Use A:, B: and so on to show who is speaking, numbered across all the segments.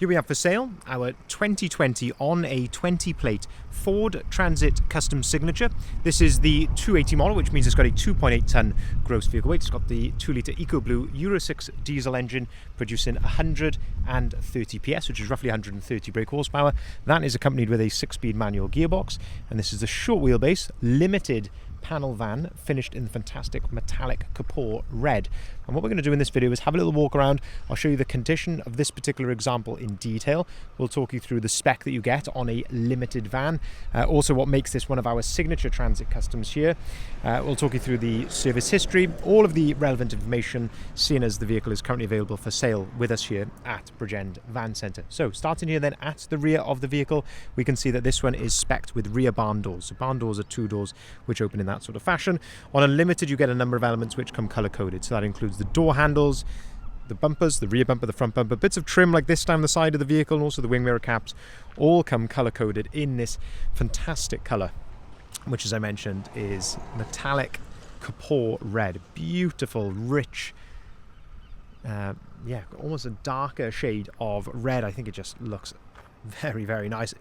A: Here we have for sale our 2020 on a 20 plate Ford Transit Custom Signature. This is the 280 model, which means it's got a 2.8 tonne gross vehicle weight. It's got the 2-litre EcoBlue Euro 6 diesel engine producing 130 PS, which is roughly 130 brake horsepower. That is accompanied with a 6-speed manual gearbox, and this is a short wheelbase, limited panel van finished in the fantastic metallic Kapor red. And what we're going to do in this video is have a little walk around. I'll show you the condition of this particular example in detail. We'll talk you through the spec that you get on a limited van, also what makes this one of our signature transit customs here. We'll talk you through the service history, all of the relevant information, seeing as the vehicle is currently available for sale with us here at Bridgend Van Centre. So starting here then at the rear of the vehicle, we can see that this one is spec'd with rear barn doors. So barn doors are 2 doors which open in that sort of fashion. On Unlimited you get a number of elements which come colour coded, so that includes the door handles, the bumpers, the rear bumper, the front bumper, bits of trim like this down the side of the vehicle, and also the wing mirror caps, all come colour coded in this fantastic colour, which as I mentioned is metallic Kapor red. Beautiful, rich, almost a darker shade of red. I think it just looks very, very nice.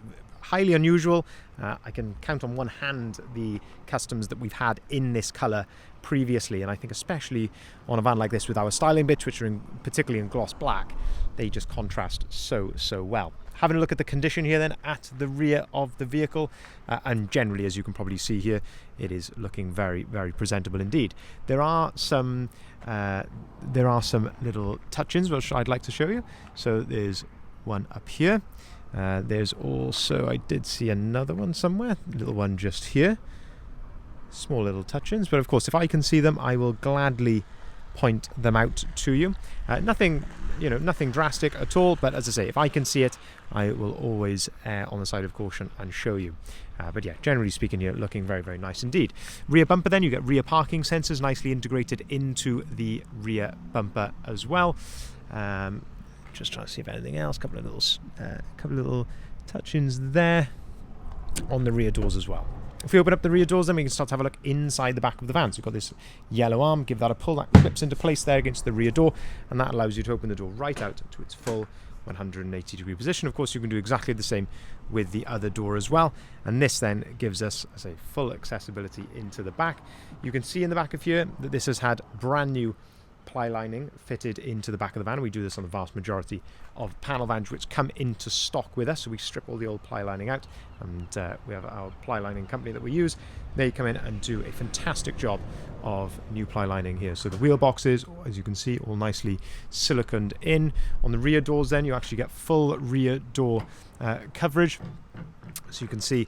A: Highly unusual. I can count on one hand the customs that we've had in this colour previously, and I think especially on a van like this with our styling bits, which are particularly in gloss black, they just contrast so well. Having a look at the condition here then at the rear of the vehicle, and generally, as you can probably see here, it is looking very, very presentable indeed. There are some little touch-ins which I'd like to show you. So there's one up here. There's also, I did see another one somewhere, little one just here. Small little touch-ins, but of course if I can see them I will gladly point them out to you. Nothing drastic at all, but as I say, if I can see it I will always err on the side of caution and show you. But yeah, generally speaking, you're looking very, very nice indeed. Rear bumper then, you get rear parking sensors nicely integrated into the rear bumper as well. Just trying to see if anything else. Couple of little touch-ins there on the rear doors as well. If we open up the rear doors, then we can start to have a look inside the back of the van. So we've got this yellow arm, give that a pull, that clips into place there against the rear door, and that allows you to open the door right out to its full 180-degree position. Of course, you can do exactly the same with the other door as well, and this then gives us, as I say, full accessibility into the back. You can see in the back of here that this has had brand new ply lining fitted into the back of the van. We do this on the vast majority of panel vans which come into stock with us, so we strip all the old ply lining out, and we have our ply lining company that we use. They come in and do a fantastic job of new ply lining here. So the wheel boxes, as you can see, all nicely siliconed in. On the rear doors then you actually get full rear door coverage, so you can see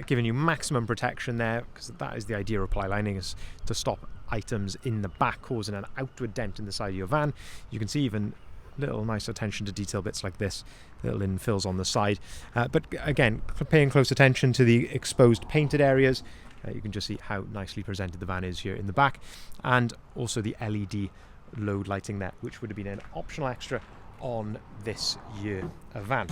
A: giving you maximum protection there, because that is the idea of ply lining, is to stop items in the back causing an outward dent in the side of your van. You can see even little nice attention to detail bits like this, little infills on the side, but again, paying close attention to the exposed painted areas. You can just see how nicely presented the van is here in the back, and also the LED load lighting there, which would have been an optional extra on this year of van.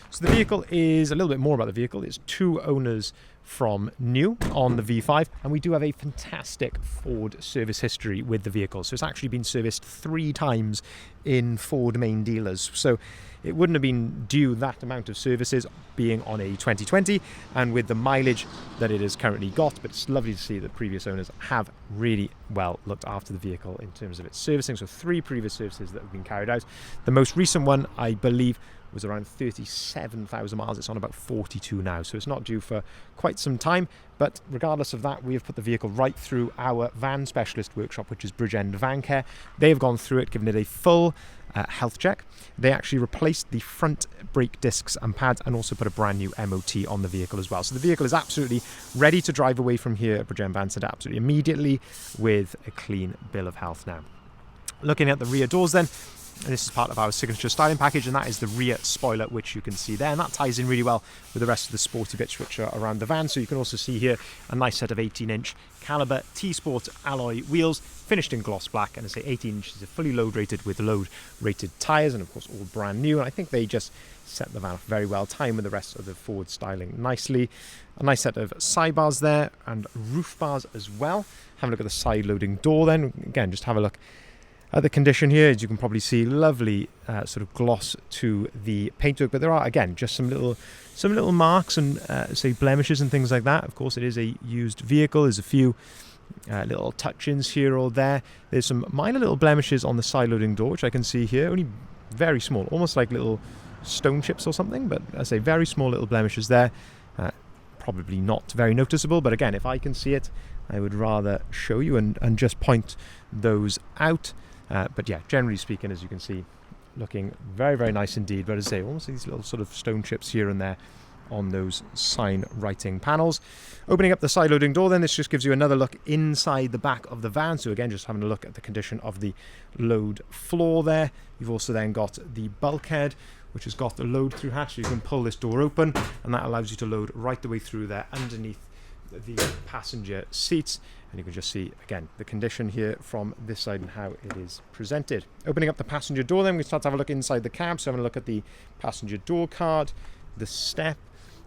A: So the vehicle is a little bit more about the vehicle. It's 2 owners from new on the V5, and we do have a fantastic Ford service history with the vehicle. So it's actually been serviced 3 times in Ford main dealers, so it wouldn't have been due that amount of services being on a 2020 and with the mileage that it has currently got. But it's lovely to see that previous owners have really well looked after the vehicle in terms of its servicing. So 3 previous services that have been carried out. The most recent one, I believe, was around 37,000 miles. It's on about 42 now, so it's not due for quite some time. But regardless of that, we have put the vehicle right through our van specialist workshop, which is Bridgend Van Care. They have gone through it, given it a full health check. They actually replaced the front brake discs and pads, and also put a brand new MOT on the vehicle as well. So the vehicle is absolutely ready to drive away from here at Bridgend Van Centre absolutely immediately with a clean bill of health now. Looking at the rear doors then, and this is part of our signature styling package, and that is the rear spoiler, which you can see there, and that ties in really well with the rest of the sporty bits which are around the van. So you can also see here a nice set of 18-inch caliber T-Sport alloy wheels finished in gloss black, and I say 18 inches of fully load rated with load rated tyres, and of course all brand new. And I think they just set the van off very well, tying with the rest of the Ford styling nicely. A nice set of sidebars there and roof bars as well. Have a look at the side loading door then. Again, just have a look At the condition here, as you can probably see, lovely sort of gloss to the paintwork, but there are, again, just some little marks and say blemishes and things like that. Of course, it is a used vehicle. There's a few little touch-ins here or there. There's some minor little blemishes on the side loading door, which I can see here, only very small, almost like little stone chips or something, but I say very small little blemishes there. Probably not very noticeable, but again, if I can see it, I would rather show you and just point those out. But yeah, generally speaking, as you can see, looking very, very nice indeed. But as I say, almost these little sort of stone chips here and there on those sign writing panels. Opening up the side loading door then, this just gives you another look inside the back of the van. So again, just having a look at the condition of the load floor there. You've also then got the bulkhead, which has got the load through hatch. So you can pull this door open and that allows you to load right the way through there underneath the passenger seats. And you can just see, again, the condition here from this side and how it is presented. Opening up the passenger door then, we start to have a look inside the cab. So having a look at the passenger door card, the step.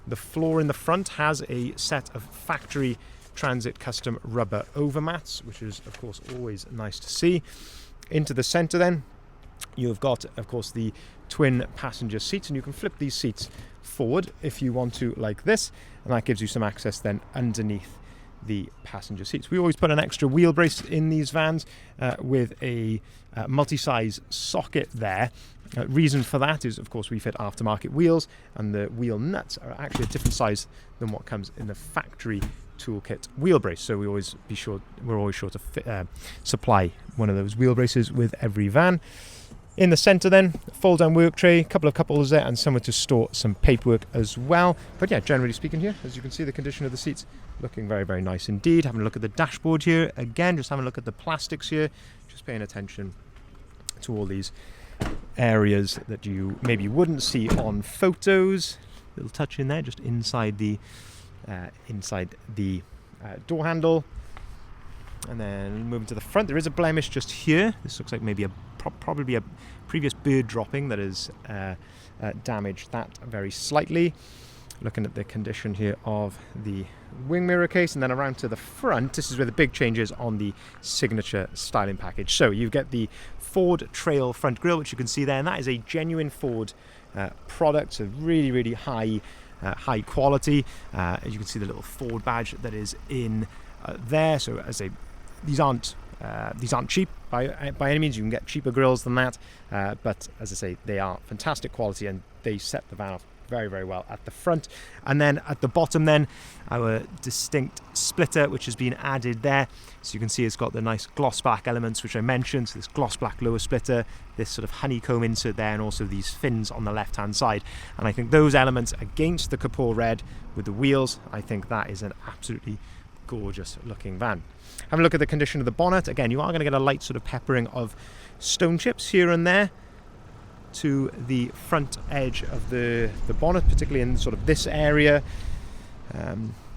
A: The floor in the front has a set of factory Transit custom rubber overmats, which is, of course, always nice to see. Into the centre then, you've got, of course, the twin passenger seats, and you can flip these seats forward if you want to, like this, and that gives you some access then underneath the passenger seats. We always put an extra wheel brace in these vans with a multi-size socket there. Reason for that is, of course, we fit aftermarket wheels, and the wheel nuts are actually a different size than what comes in the factory toolkit wheel brace. So we're always sure to supply one of those wheel braces with every van. In the centre then, fold down work tray, a couple of cup holders there, and somewhere to store some paperwork as well. But yeah, generally speaking here, as you can see, the condition of the seats looking very, very nice indeed. Having a look at the dashboard here, again, just having a look at the plastics here, just paying attention to all these areas that you maybe wouldn't see on photos. Little touch in there, just inside the door handle. And then moving to the front, there is a blemish just here. This looks like maybe probably a previous bird dropping that has damaged that very slightly. Looking at the condition here of the wing mirror case, and then around to the front, this is where the big change is on the signature styling package. So you get the Ford Trail front grille, which you can see there, and that is a genuine Ford product, so really, really high quality. As you can see, the little Ford badge that is in there. So as these aren't cheap by any means. You can get cheaper grills than that, but as I say, they are fantastic quality and they set the van off very, very well at the front. And then at the bottom then, our distinct splitter, which has been added there. So you can see it's got the nice gloss black elements which I mentioned. So this gloss black lower splitter, this sort of honeycomb insert there, and also these fins on the left hand side. And I think those elements against the Kapor red with the wheels, I think that is an absolutely gorgeous looking van. Have a look at the condition of the bonnet. Again, you are going to get a light sort of peppering of stone chips here and there to the front edge of the bonnet, particularly in sort of this area.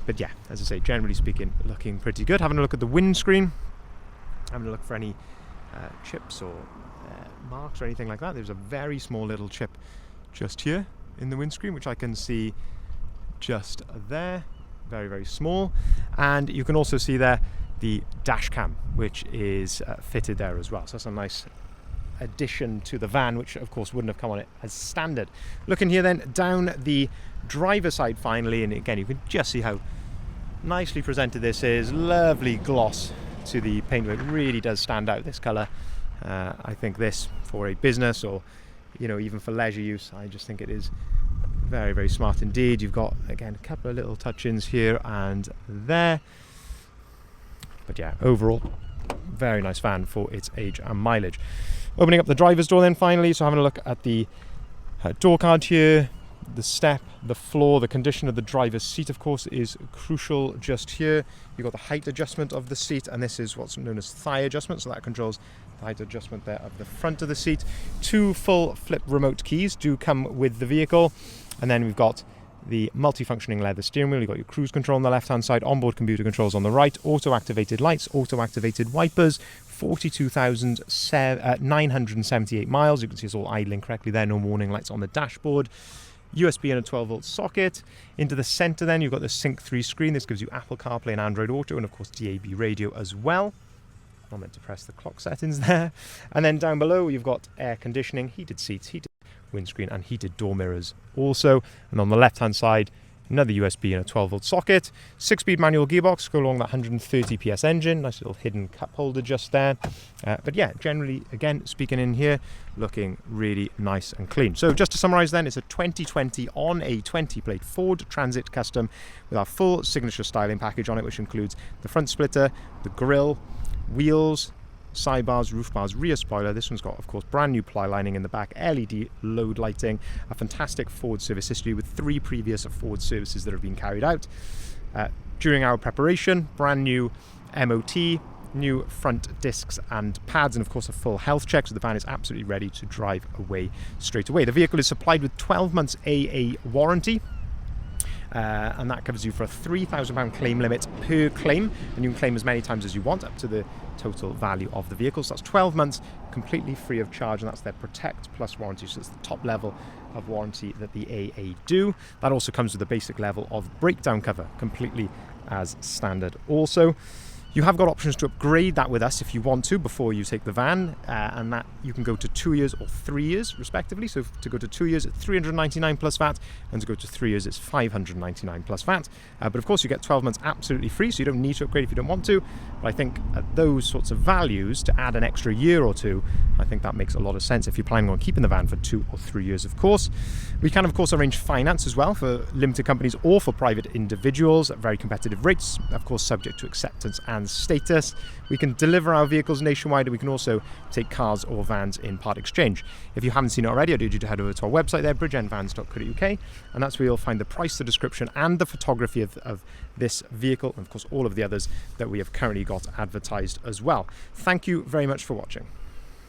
A: But yeah, as I say, generally speaking, looking pretty good. Having a look at the windscreen, having a look for any chips or marks or anything like that. There's a very small little chip just here in the windscreen, which I can see just there. Very, very small. And you can also see there the dash cam, which is fitted there as well. So that's a nice addition to the van, which of course wouldn't have come on it as standard. Looking here then down the driver's side finally, and again you can just see how nicely presented this is. Lovely gloss to the paintwork, really does stand out, this colour. I think this for a business or even for leisure use, I just think it is very, very smart indeed. You've got again a couple of little touch-ins here and there, but yeah, overall very nice van for its age and mileage. Opening up the driver's door then finally, so having a look at the door card here, the step, the floor, the condition of the driver's seat of course is crucial just here. You've got the height adjustment of the seat, and this is what's known as thigh adjustment, so that controls the height adjustment there of the front of the seat. 2 full flip remote keys do come with the vehicle, and then we've got the multi-functioning leather steering wheel. You've got your cruise control on the left hand side, onboard computer controls on the right, auto-activated lights, auto-activated wipers, 42,978 miles. You can see it's all idling correctly there, no warning lights on the dashboard. USB and a 12-volt socket. Into the centre then, you've got the Sync 3 screen. This gives you Apple CarPlay and Android Auto, and of course DAB radio as well. Not meant to press the clock settings there. And then down below you've got air conditioning, heated seats, heated windscreen and heated door mirrors also. And on the left hand side, another USB and a 12-volt socket. 6-speed manual gearbox, go along that 130 PS engine. Nice little hidden cup holder just there. But yeah, generally, again, speaking in here, looking really nice and clean. So just to summarize then, it's a 2020 on a 20-plate Ford Transit Custom with our full signature styling package on it, which includes the front splitter, the grille, wheels, sidebars, roof bars, rear spoiler. This one's got, of course, brand new ply lining in the back, LED load lighting, a fantastic Ford service history with 3 previous Ford services that have been carried out. During our preparation, brand new MOT, new front discs and pads, and of course a full health check, so the van is absolutely ready to drive away straight away. The vehicle is supplied with 12 months AA warranty. And that covers you for a £3,000 claim limit per claim, and you can claim as many times as you want up to the total value of the vehicle. So that's 12 months completely free of charge, and that's their Protect Plus warranty, so it's the top level of warranty that the AA do. That also comes with a basic level of breakdown cover, completely as standard also. You have got options to upgrade that with us if you want to before you take the van, and that you can go to 2 years or 3 years respectively. So to go to 2 years it's 399 plus VAT, and to go to 3 years it's 599 plus VAT. But of course you get 12 months absolutely free, so you don't need to upgrade if you don't want to. But I think at those sorts of values, to add an extra year or two, I think that makes a lot of sense if you're planning on keeping the van for 2 or 3 years, of course. We can of course arrange finance as well for limited companies or for private individuals at very competitive rates, of course subject to acceptance and status. We can deliver our vehicles nationwide, and we can also take cars or vans in part exchange. If you haven't seen it already, I urge you to head over to our website there, bridgeendvans.co.uk, and that's where you'll find the price, the description and the photography of this vehicle, and of course all of the others that we have currently got advertised as well. Thank you very much for watching.